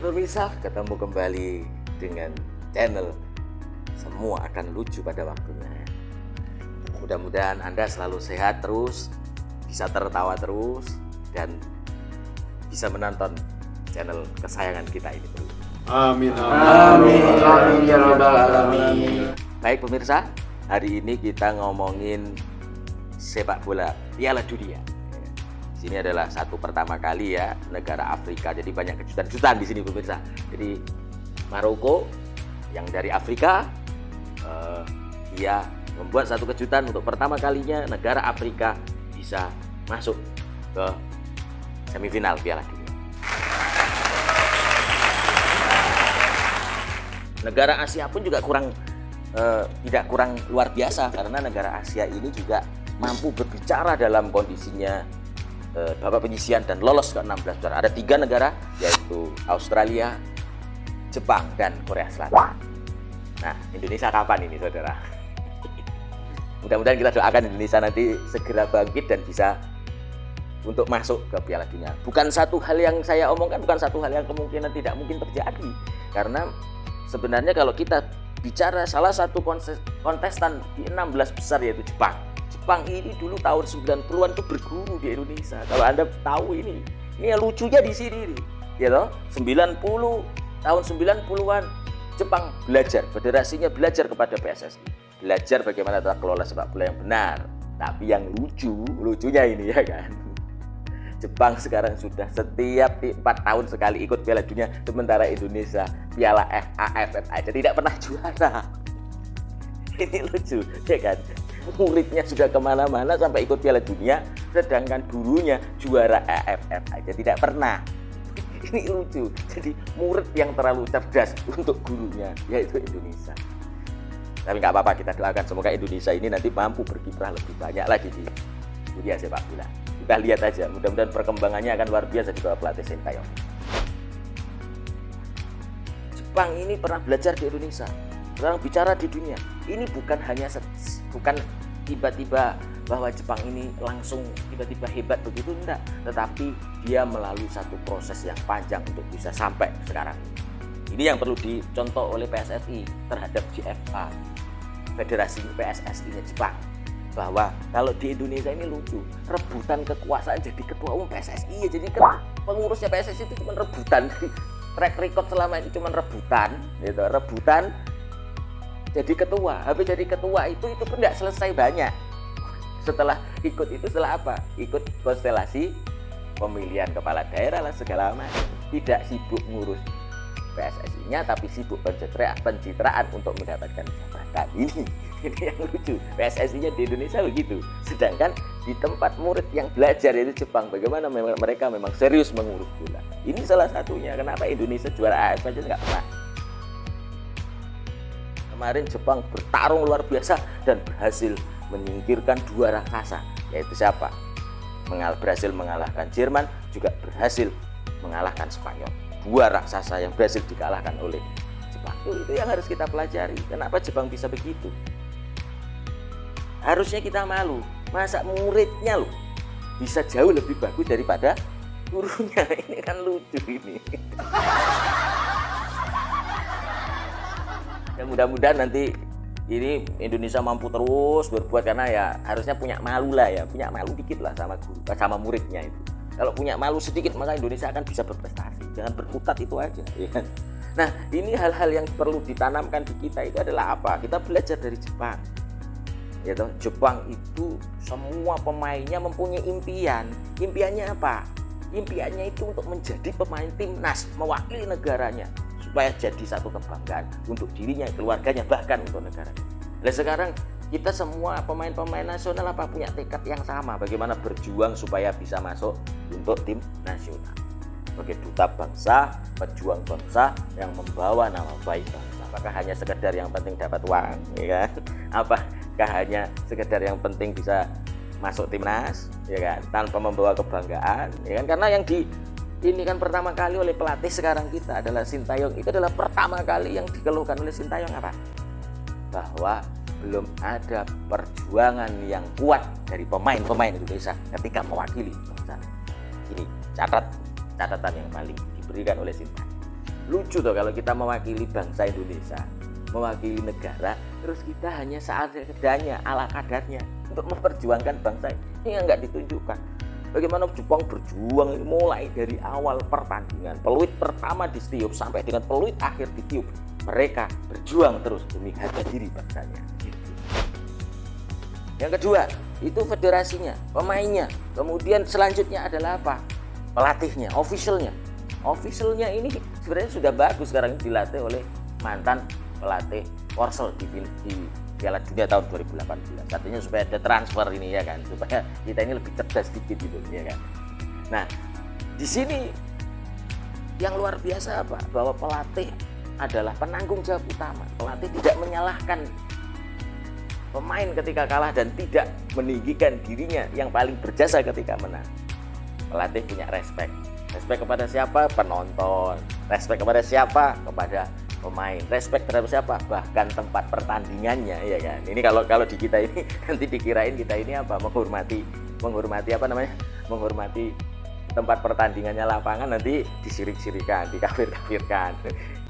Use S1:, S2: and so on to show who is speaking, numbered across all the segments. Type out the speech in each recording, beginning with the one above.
S1: pemirsa, ketemu kembali dengan channel Semua Akan Lucu Pada Waktunya. Mudah-mudahan Anda selalu sehat terus, bisa tertawa terus, dan bisa menonton channel kesayangan kita ini terus.
S2: Amin.
S1: Amin ya rabbal alamin. Baik pemirsa, hari ini kita ngomongin sepak bola Piala Dunia. Sini adalah satu pertama kali ya negara Afrika, jadi banyak kejutan-kejutan di sini pemirsa. Jadi Maroko yang dari Afrika, dia membuat satu kejutan untuk pertama kalinya negara Afrika bisa masuk ke semifinal Piala Dunia. Negara Asia pun juga tidak kurang luar biasa, karena negara Asia ini juga mampu berbicara dalam kondisinya babak penyisihan dan lolos ke 16 besar. Ada 3 negara, yaitu Australia, Jepang, dan Korea Selatan. Nah, Indonesia kapan ini saudara? Mudah-mudahan kita doakan Indonesia nanti segera bangkit dan bisa untuk masuk ke Piala Dunia. Bukan satu hal yang saya omongkan, bukan satu hal yang kemungkinan tidak mungkin terjadi. Karena sebenarnya kalau kita bicara salah satu kontestan di 16 besar yaitu Jepang. Jepang ini dulu tahun 90-an tuh berguru di Indonesia. Kalau Anda tahu ini yang lucunya di sini nih. Ya toh, tahun 90-an Jepang belajar, federasinya belajar kepada PSSI. Belajar bagaimana tata kelola sepak bola yang benar. Tapi yang lucunya ini ya kan. Jepang sekarang sudah setiap 4 tahun sekali ikut Piala Dunia, sementara Indonesia Piala AFF aja tidak pernah juara. Ini lucu, ya kan? Muridnya sudah kemana-mana sampai ikut Piala Dunia, sedangkan gurunya juara AFF aja tidak pernah. Ini lucu. Jadi murid yang terlalu cerdas untuk gurunya, yaitu Indonesia. Tapi nggak apa-apa, kita doakan semoga Indonesia ini nanti mampu berkiprah lebih banyak lagi di dunia sepak bola. Kita lihat aja, mudah-mudahan perkembangannya akan luar biasa di bawah pelatih Sintayong. Jepang ini pernah belajar di Indonesia, sekarang bicara di dunia. Ini bukan tiba-tiba bahwa Jepang ini langsung tiba-tiba hebat begitu, enggak. Tetapi dia melalui satu proses yang panjang untuk bisa sampai sekarang. Ini yang perlu dicontoh oleh PSSI terhadap GFA, Federasi PSSI-nya Jepang. Bahwa kalau di Indonesia ini lucu, rebutan kekuasaan jadi ketua umum PSSI ya, jadi pengurusnya PSSI itu cuma rebutan. Track record selama ini cuma rebutan, gitu, rebutan jadi ketua. Habis jadi ketua itu pun tidak selesai banyak. Setelah ikut itu, setelah apa? Ikut konstelasi pemilihan kepala daerah lah segala macam. Tidak sibuk ngurus PSSI-nya, tapi sibuk pencitraan untuk mendapatkan jabatan. Ini yang lucu. PSSI-nya di Indonesia begitu. Sedangkan di tempat murid yang belajar yaitu Jepang, bagaimana mereka memang serius mengurus bola. Ini salah satunya kenapa Indonesia juara AFF aja nggak pernah. Kemarin Jepang bertarung luar biasa dan berhasil menyingkirkan 2 raksasa, yaitu siapa? Berhasil mengalahkan Jerman, juga berhasil mengalahkan Spanyol. 2 raksasa yang berhasil dikalahkan oleh Jepang. Itu yang harus kita pelajari. Kenapa Jepang bisa begitu? Harusnya kita malu. Masa muridnya loh bisa jauh lebih bagus daripada gurunya. Ini kan lucu ini. Ya mudah-mudahan nanti ini Indonesia mampu terus berbuat, karena ya harusnya punya malu lah ya. Punya malu dikit lah sama guru, sama muridnya itu. Kalau punya malu sedikit maka Indonesia akan bisa berprestasi. Jangan berkutat itu aja, ya kan? Nah, ini hal-hal yang perlu ditanamkan di kita itu adalah apa? Kita belajar dari Jepang. Ya toh, Jepang itu semua pemainnya mempunyai impian. Impiannya apa? Impiannya itu untuk menjadi pemain timnas, mewakili negaranya supaya jadi satu kebanggaan untuk dirinya, keluarganya, bahkan untuk negaranya. Nah, sekarang kita semua pemain-pemain nasional punya tekad yang sama, bagaimana berjuang supaya bisa masuk untuk tim nasional. Sebagai duta bangsa, pejuang bangsa yang membawa nama baik bangsa. Apakah hanya sekedar yang penting dapat uang, ya kan? Apakah hanya sekedar yang penting bisa masuk timnas, ya kan? Tanpa membawa kebanggaan, ya kan? Karena yang ini kan pertama kali oleh pelatih sekarang kita adalah Sintayong. Itu adalah pertama kali yang dikeluhkan oleh Sintayong apa? Bahwa belum ada perjuangan yang kuat dari pemain-pemain Indonesia ketika mewakili bangsa. Ini catatan yang paling diberikan oleh Sintayong. lucu tuh kalau kita mewakili bangsa Indonesia, mewakili negara, terus kita hanya seadanya, ala kadarnya untuk memperjuangkan bangsa ini yang nggak ditunjukkan. Bagaimana Jepang berjuang mulai dari awal pertandingan, peluit pertama ditiup sampai dengan peluit akhir ditiup, mereka berjuang terus demi harga diri bangsanya. Yang kedua, itu federasinya, pemainnya. Kemudian selanjutnya adalah apa? Pelatihnya, officialnya. Officialnya ini sebenarnya sudah bagus sekarang dilatih oleh mantan pelatih Korsel di Piala Dunia tahun 2018. Artinya supaya ada transfer ini ya kan, supaya kita ini lebih cerdas sedikit gitu ya kan. Nah, di sini yang luar biasa apa? Bahwa pelatih adalah penanggung jawab utama. Pelatih tidak menyalahkan pemain ketika kalah dan tidak meninggikan dirinya yang paling berjasa ketika menang. Pelatih punya respect. Respect kepada siapa? Penonton. Respect kepada siapa? Kepada pemain. Respect terhadap siapa? Bahkan tempat pertandingannya ya kan. Ini kalau di kita ini nanti dikirain kita ini apa? Menghormati apa namanya? Menghormati tempat pertandingannya lapangan, nanti disirik-sirikan, dikafir-kafirkan.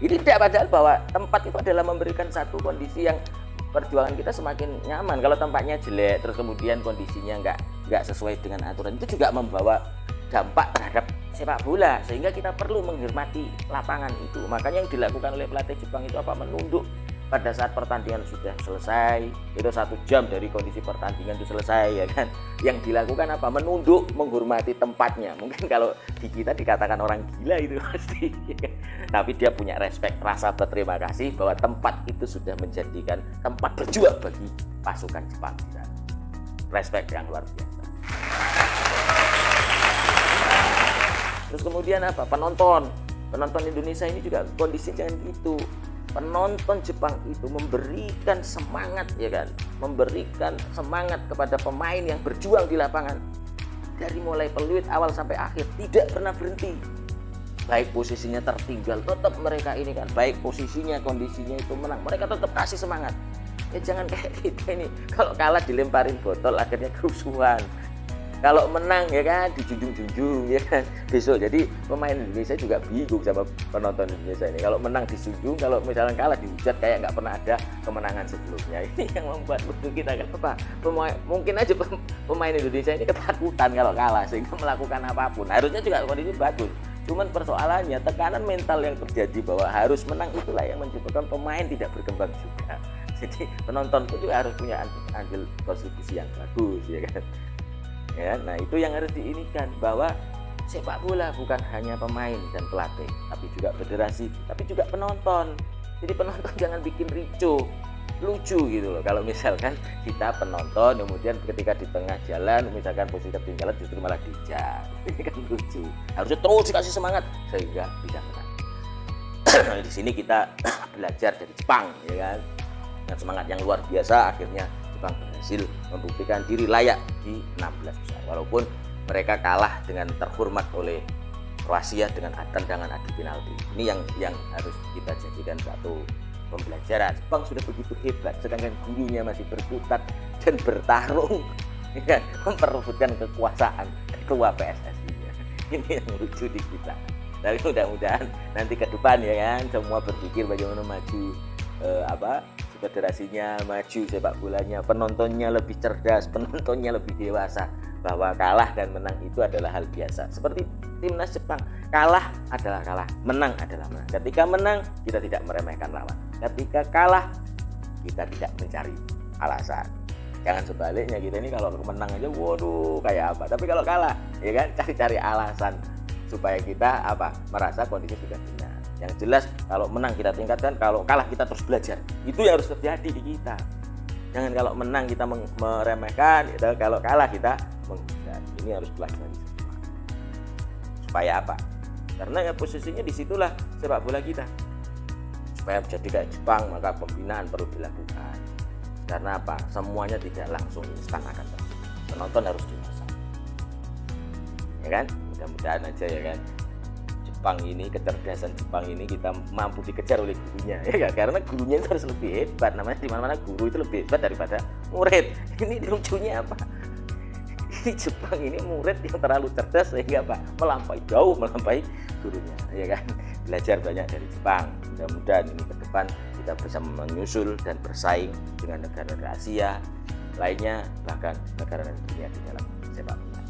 S1: Ini tidak, padahal bahwa tempat itu adalah memberikan satu kondisi yang perjuangan kita semakin nyaman. Kalau tempatnya jelek terus kemudian kondisinya nggak sesuai dengan aturan, itu juga membawa dampak terhadap sepak bola, sehingga kita perlu menghormati lapangan itu. Makanya yang dilakukan oleh pelatih Jepang itu apa? Menunduk pada saat pertandingan sudah selesai, itu 1 jam dari kondisi pertandingan itu selesai ya kan. Yang dilakukan apa? Menunduk, menghormati tempatnya. Mungkin kalau di kita dikatakan orang gila itu pasti ya kan? Tapi dia punya respect, rasa berterima kasih bahwa tempat itu sudah menjadikan tempat berjuang bagi pasukan Jepang. Respect yang luar biasa. Terus kemudian apa? Penonton Indonesia ini juga kondisi jangan gitu. Penonton Jepang itu memberikan semangat ya kan, memberikan semangat kepada pemain yang berjuang di lapangan dari mulai peluit awal sampai akhir, tidak pernah berhenti. Baik posisinya tertinggal, tetap mereka ini kan, baik posisinya, kondisinya itu menang, mereka tetap kasih semangat. Ya jangan kayak kita ini, kalau kalah dilemparin botol akhirnya kerusuhan. Kalau menang ya kan dijunjung-junjung ya kan. Besok jadi pemain Indonesia juga bingung sama penonton Indonesia ini. Kalau menang disujung, kalau misalnya kalah dihujat kayak nggak pernah ada kemenangan sebelumnya. Ini yang membuat kita kenapa? Mungkin aja pemain Indonesia ini ketakutan kalau kalah sehingga melakukan apapun. Harusnya juga kondisi bagus. Cuman persoalannya tekanan mental yang terjadi bahwa harus menang itulah yang menyebabkan pemain tidak berkembang juga. Jadi penonton pun juga harus punya andil kontribusi yang bagus ya kan. Ya, nah itu yang harus diinikan, bahwa sepak bola bukan hanya pemain dan pelatih, tapi juga federasi, tapi juga penonton. Jadi penonton jangan bikin ricuh, lucu gitu loh. Kalau misalkan kita penonton, kemudian ketika di tengah jalan, misalkan posisi ketinggalan justru malah dijak, ini kan lucu. Harusnya terus dikasih semangat sehingga bisa menang. Di sini kita belajar dari Jepang, ya kan, dengan semangat yang luar biasa akhirnya Jepang berhasil membuktikan diri layak di 16 besar. Walaupun mereka kalah dengan terhormat oleh Kroasia dengan tendangan adu penalti. Ini yang harus kita jadikan satu pembelajaran. Jepang sudah begitu hebat, sedangkan gurunya masih berkutat dan bertarung ya, memperebutkan kekuasaan ketua PSSI-nya. Ini yang lucu di kita. Tapi mudah-mudahan nanti ke depan ya kan semua berpikir bagaimana maju federasinya maju, sepak bolanya, penontonnya lebih cerdas, penontonnya lebih dewasa, bahwa kalah dan menang itu adalah hal biasa. Seperti timnas Jepang, kalah adalah kalah, menang adalah menang. Ketika menang, kita tidak meremehkan lawan. Ketika kalah, kita tidak mencari alasan. Jangan sebaliknya, kita ini kalau menang aja, waduh kayak apa. Tapi kalau kalah, ya kan cari-cari alasan supaya kita merasa kondisi sudah benar. Yang jelas kalau menang kita tingkatkan, kalau kalah kita terus belajar. Itu yang harus terjadi di kita. Jangan kalau menang kita meremehkan, gitu. Kalau kalah kita menghindar. Ini harus pelajari semua. Supaya apa? Karena ya posisinya disitulah sepak bola kita. Supaya menjadi kayak Jepang, maka pembinaan perlu dilakukan. Karena apa? Semuanya tidak langsung instan akan terjadi. Penonton harus dewasa. Ya kan? Mudah-mudahan aja ya kan. Jepang ini, kecerdasan Jepang ini kita mampu dikejar oleh gurunya ya kan? Karena gurunya itu harus lebih hebat. Namanya di mana-mana guru itu lebih hebat daripada murid. Ini lucunya apa? Ini Jepang ini murid yang terlalu cerdas sehingga melampaui gurunya ya kan? belajar banyak dari Jepang. Mudah-mudahan ini ke depan kita bisa menyusul dan bersaing dengan negara-negara Asia lainnya, bahkan negara-negara dunia di dalam sepak bola.